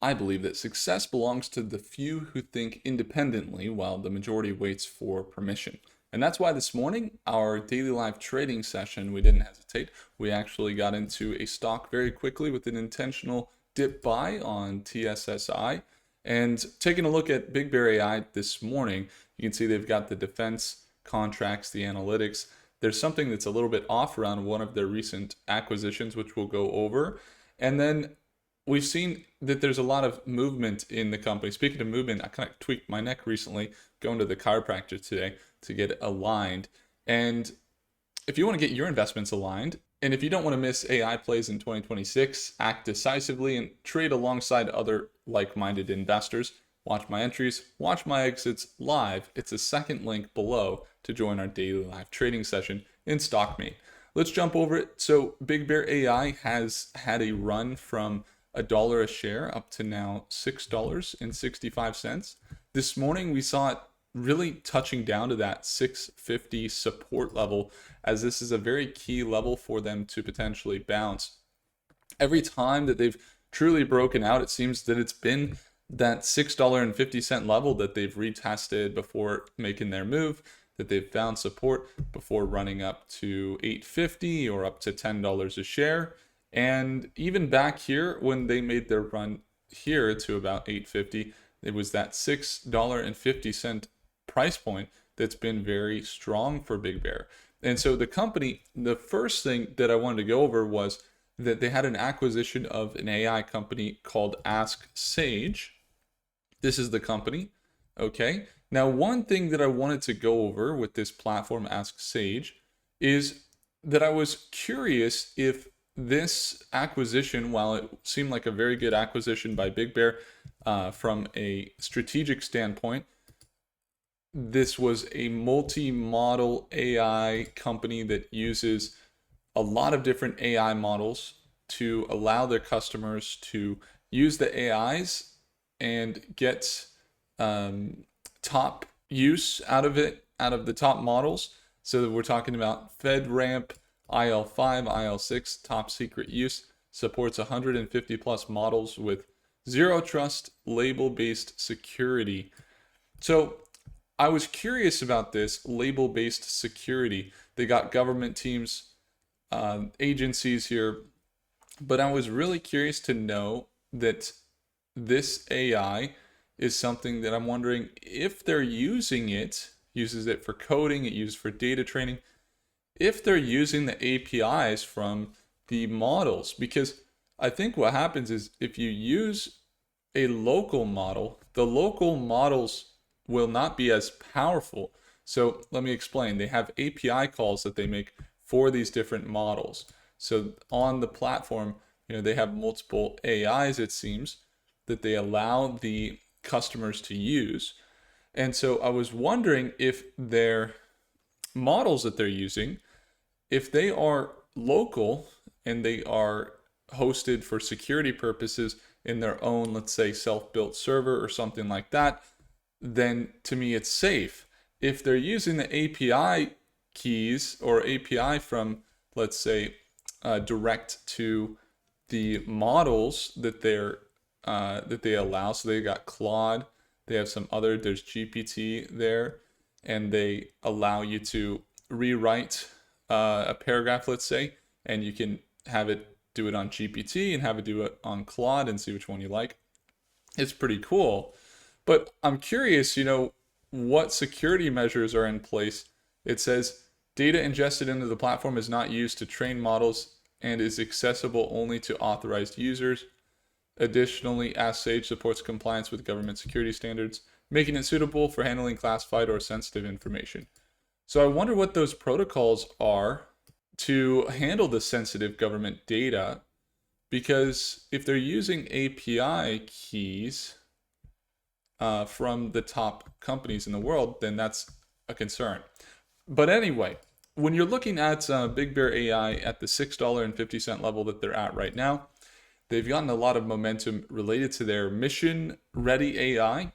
I believe that success belongs to the few who think independently while the majority waits for permission. And that's why this morning, our daily live trading session, we didn't hesitate. We actually got into a stock very quickly with an intentional dip buy on TSSI. And taking a look at BigBear.AI this morning, you can see they've got the defense contracts, the analytics. There's something that's a little bit off around one of their recent acquisitions, which we'll go over. And then we've seen that there's a lot of movement in the company. Speaking of movement, I kind of tweaked my neck recently going to the chiropractor today to get aligned. And if you want to get your investments aligned, and if you don't want to miss AI plays in 2026, act decisively and trade alongside other like-minded investors, watch my entries, watch my exits live. It's a second link below to join our daily live trading session in StockMate. Let's jump over it. So BigBear.AI has had a run from $1 a share up to now $6.65. This morning we saw it really touching down to that 650 support level, as this is a very key level for them to potentially bounce. Every time that they've truly broken out, it seems that it's been that $6.50 level that they've retested before making their move, that they've found support before running up to $8.50 or up to $10 a share. And even back here, when they made their run here to about $8.50, it was that $6.50 price point that's been very strong for Big Bear. And so the company, the first thing that I wanted to go over was that they had an acquisition of an AI company called Ask Sage. This is the company. Okay. Now, one thing that I wanted to go over with this platform, Ask Sage, is that I was curious if this acquisition, while it seemed like a very good acquisition by Big Bear from a strategic standpoint, this was a multi-model AI company that uses a lot of different AI models to allow their customers to use the AIs and get top use out of it, out of the top models. So we're talking about FedRAMP, IL5, IL6, top secret use, supports 150 plus models with zero trust label-based security. So I was curious about this label-based security. They got government teams, agencies here, but I was really curious to know that this AI is something that I'm wondering if they're using it, uses it for coding, it uses for data training, if they're using the APIs from the models. Because I think what happens is if you use a local model, the local models will not be as powerful. So let me explain. They have API calls that they make for these different models. So on the platform, they have multiple AIs, it seems, that they allow the customers to use. And so I was wondering if their models that they're using, if they are local and they are hosted for security purposes in their own, let's say, self-built server or something like that, then to me it's safe. If they're using the API keys or API from, let's say, direct to the models that they allow, so they got Claude, they have some other, there's GPT there, and they allow you to rewrite a paragraph, let's say, and you can have it do it on GPT and have it do it on Claude and see which one you like. It's pretty cool. But I'm curious, what security measures are in place. It says data ingested into the platform is not used to train models and is accessible only to authorized users. Additionally, Ask Sage supports compliance with government security standards, making it suitable for handling classified or sensitive information. So I wonder what those protocols are to handle the sensitive government data, because if they're using API keys from the top companies in the world, then that's a concern. But anyway, when you're looking at BigBear.AI at the $6.50 level that they're at right now, they've gotten a lot of momentum related to their mission ready AI,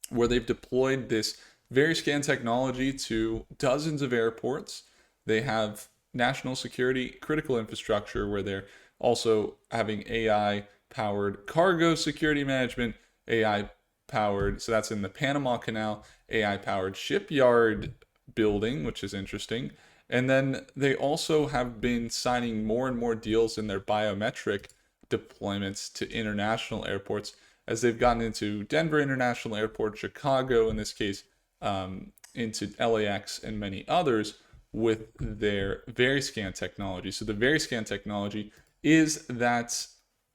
where they've deployed this VeriScan technology to dozens of airports. They have national security critical infrastructure where they're also having AI powered cargo security management, AI powered, so that's in the Panama Canal, AI powered shipyard building, which is interesting. And then they also have been signing more and more deals in their biometric deployments to international airports as they've gotten into Denver International Airport, Chicago in this case, into LAX and many others with their VeriScan technology. So the VeriScan technology is that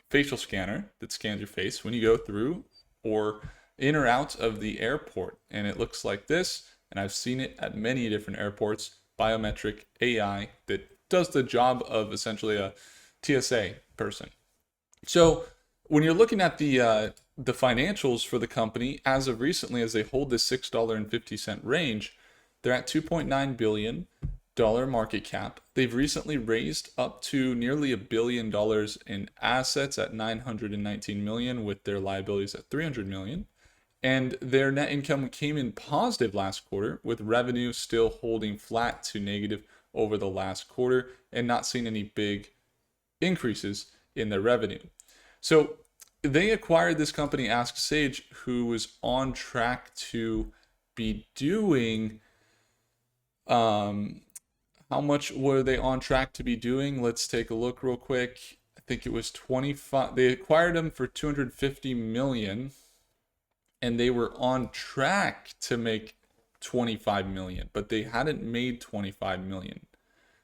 facial scanner that scans your face when you go through or in or out of the airport. And it looks like this. And I've seen it at many different airports, biometric AI that does the job of essentially a TSA person. So when you're looking at the financials for the company as of recently, as they hold this $6.50 range, they're at $2.9 billion market cap. They've recently raised up to nearly $1 billion in assets at 919 million, with their liabilities at 300 million. And their net income came in positive last quarter, with revenue still holding flat to negative over the last quarter and not seeing any big increases in their revenue. So they acquired this company, Ask Sage, who was on track to be doing, how much were they on track to be doing? Let's take a look real quick. I think it was 25. They acquired them for 250 million, and they were on track to make 25 million, but they hadn't made 25 million.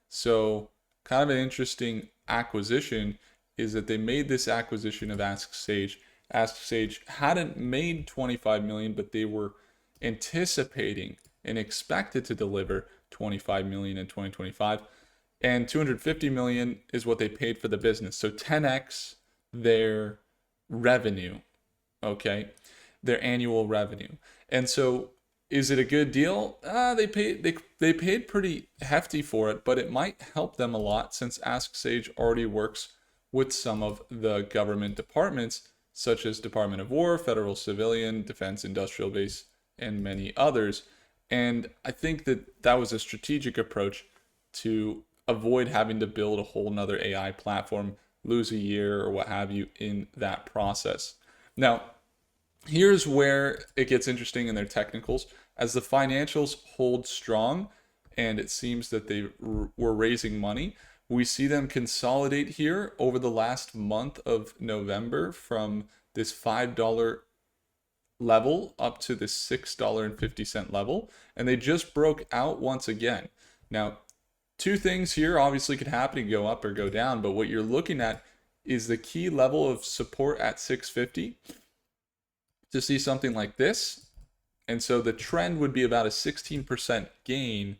So kind of an interesting acquisition is that they made this acquisition of Ask Sage. Ask Sage hadn't made 25 million, but they were anticipating and expected to deliver 25 million in 2025. And 250 million is what they paid for the business. So 10x their revenue, okay? Their annual revenue. And so is it a good deal? They paid pretty hefty for it, but it might help them a lot since Ask Sage already works with some of the government departments, such as Department of War, Federal Civilian, Defense Industrial Base, and many others. And I think that that was a strategic approach to avoid having to build a whole nother AI platform, lose a year or what have you in that process. Now, here's where it gets interesting in their technicals. As the financials hold strong, and it seems that they were raising money, we see them consolidate here over the last month of November from this $5 level up to this $6.50 level, and they just broke out once again. Now, two things here obviously could happen: to go up or go down, but what you're looking at is the key level of support at 650 to see something like this. And so the trend would be about a 16% gain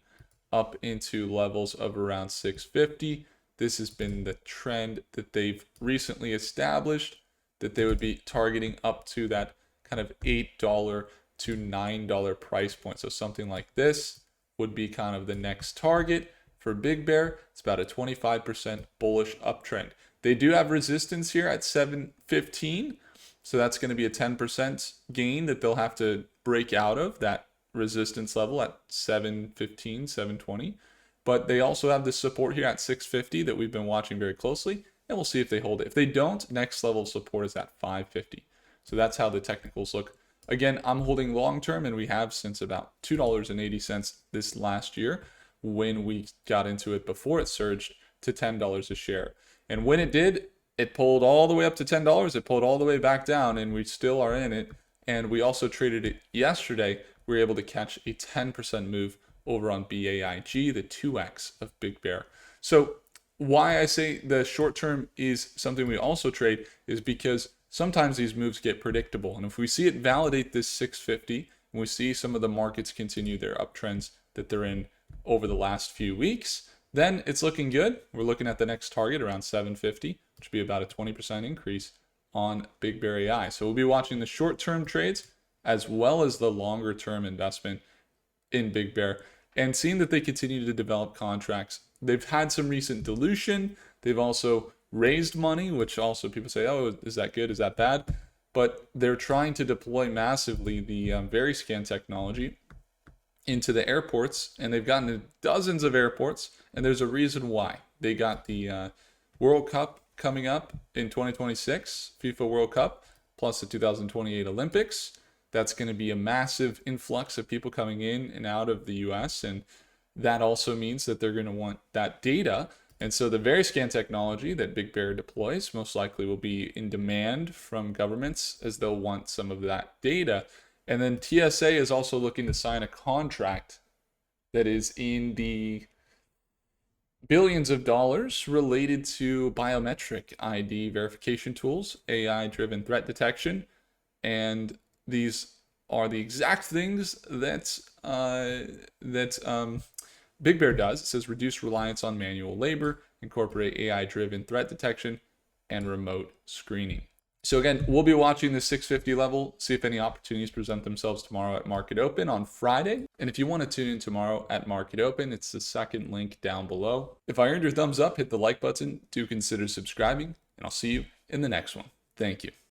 up into levels of around 650. This has been the trend that they've recently established, that they would be targeting up to that kind of $8 to $9 price point. So something like this would be kind of the next target for Big Bear. It's about a 25% bullish uptrend. They do have resistance here at 715. So that's going to be a 10% gain that they'll have to break out of, that resistance level at 715, 720. But they also have this support here at 650 that we've been watching very closely, and we'll see if they hold it. If they don't, next level of support is at 550. So that's how the technicals look. Again, I'm holding long term, and we have since about $2.80 this last year when we got into it before it surged to $10 a share. And when it did, it pulled all the way up to $10. It pulled all the way back down, and we still are in it. And we also traded it yesterday. We were able to catch a 10% move over on BAIG, the 2x of Big Bear. So why I say the short term is something we also trade is because sometimes these moves get predictable. And if we see it validate this 650, and we see some of the markets continue their uptrends that they're in over the last few weeks, then it's looking good. We're looking at the next target around 750, which would be about a 20% increase on BigBear.AI. So we'll be watching the short-term trades as well as the longer-term investment in Big Bear and seeing that they continue to develop contracts. They've had some recent dilution. They've also raised money, which also people say, oh, is that good? Is that bad? But they're trying to deploy massively the VeriScan technology into the airports, and they've gotten to dozens of airports, and there's a reason why. They got the World Cup coming up in 2026, FIFA World Cup, plus the 2028 Olympics. That's going to be a massive influx of people coming in and out of the US. And that also means that they're going to want that data. And so the Veriscan technology that Big Bear deploys most likely will be in demand from governments as they'll want some of that data. And then TSA is also looking to sign a contract that is in the billions of dollars related to biometric ID verification tools, AI driven threat detection. And these are the exact things that Big Bear does. It says reduce reliance on manual labor, incorporate AI-driven threat detection, and remote screening. So again, we'll be watching the 650 level, see if any opportunities present themselves tomorrow at Market Open on Friday. And if you want to tune in tomorrow at Market Open, it's the second link down below. If I earned your thumbs up, hit the like button. Do consider subscribing, and I'll see you in the next one. Thank you.